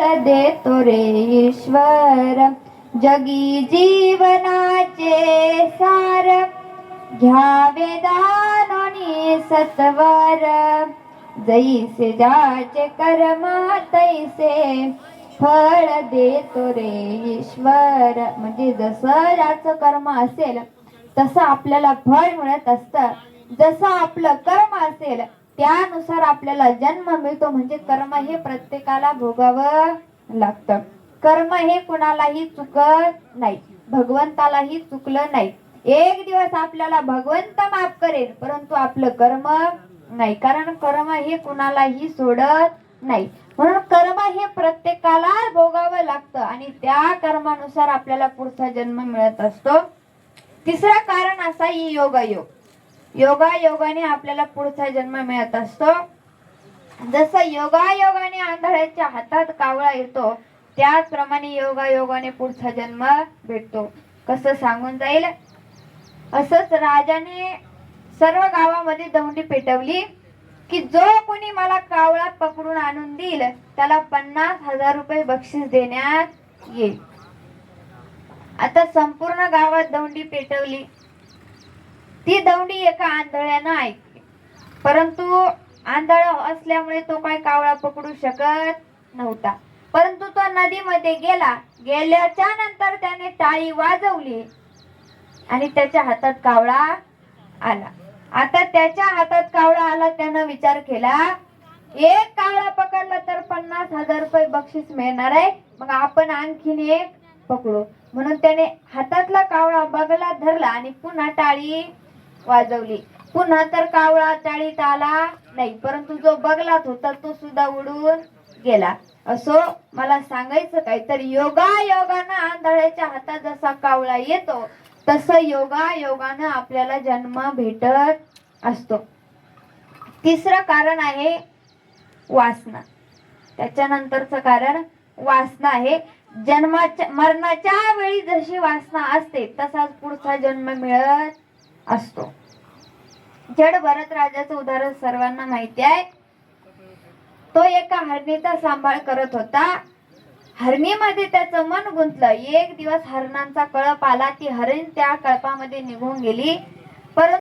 फळ देतो रे ईश्वर, जगी जीवनाचे सार, घ्यावे दानोनी सत्वर, जैसे ज्याचे कर्म तैसे फळ देतो रे ईश्वर. म्हणजे जसं ज्याचं कर्म असेल तसं आपल्याला फळ मिळत असतं. जसं आपलं कर्म असेल त्यानुसार आपल्याला जन्म मिळतो. म्हणजे कर्म हे प्रत्येकाला भोगावं लागतं. कर्म हे कुणालाही चुकत नाही, भगवंतालाही चुकलं नाही. एक दिवस आपल्याला भगवंत माफ करेल, परंतु आपलं कर्म नाही, कारण कर्म हे कुणालाही सोडत नाही. म्हणून कर्म हे प्रत्येकाला भोगावं लागतं आणि त्या कर्मानुसार आपल्याला पुढचा जन्म मिळत असतो. तिसरं कारण असा ही योगायोग. योगायोगाने आपल्याला पुढचा जन्म मिळत असतो. जसं योगायोगाने आंधळ्याच्या हातात कावळा येतो, त्याचप्रमाणे योगायोगाने पुढचा जन्म भेटतो. कसं सांगून जाईल. असंच राजाने सर्व गावामध्ये दौंडी पेटवली की जो कोणी मला कावळा पकडून आणून देईल त्याला 50,000 रुपये बक्षीस देण्यात येईल. आता संपूर्ण गावात दौंडी पेटवली. ती दौंडी एका आंधळ्यानं ऐकली, परंतु आंधळ असल्यामुळे तो काय कावळा पकडू शकत नव्हता. परंतु तो नदीमध्ये गेला. गेल्याच्या नंतर त्याने टाळी वाजवली आणि त्याच्या हातात कावळा आला. आता त्याच्या हातात कावळा आला, त्यानं विचार केला, एक कावळा पकडला तर 50,000 रुपये बक्षीस मिळणार आहे, मग आपण आणखीन एक पकडू. म्हणून त्याने हातातला कावळा बगला धरला आणि पुन्हा टाळी वाजवली. पुन्हा तर कावळा टाळीत आला नाही, परंतु जो बगलात होता तो सुद्धा उडून गेला. असो मला सांगायचं काय तर योगायोगानं आंधळ्याच्या हातात जसा कावळा येतो तसं योगायोगानं आपल्याला जन्म भेटत असतो. तिसरं कारण आहे वासना. त्याच्यानंतरचं कारण वासना आहे. जन्माच्या मरणाच्या वेळी जशी वासना असते तसाच पुढचा जन्म मिळत असतो. जड भरत राजाचं उदाहरण सर्वांना माहिती आहे. तो एका हरणीचा सांभाळ करत होता. हरणीमध्ये त्याचं मन गुंतलं. एक दिवस हरणांचा कळप आला. ती हरण त्या कळपामध्ये निघून गेली. परंतु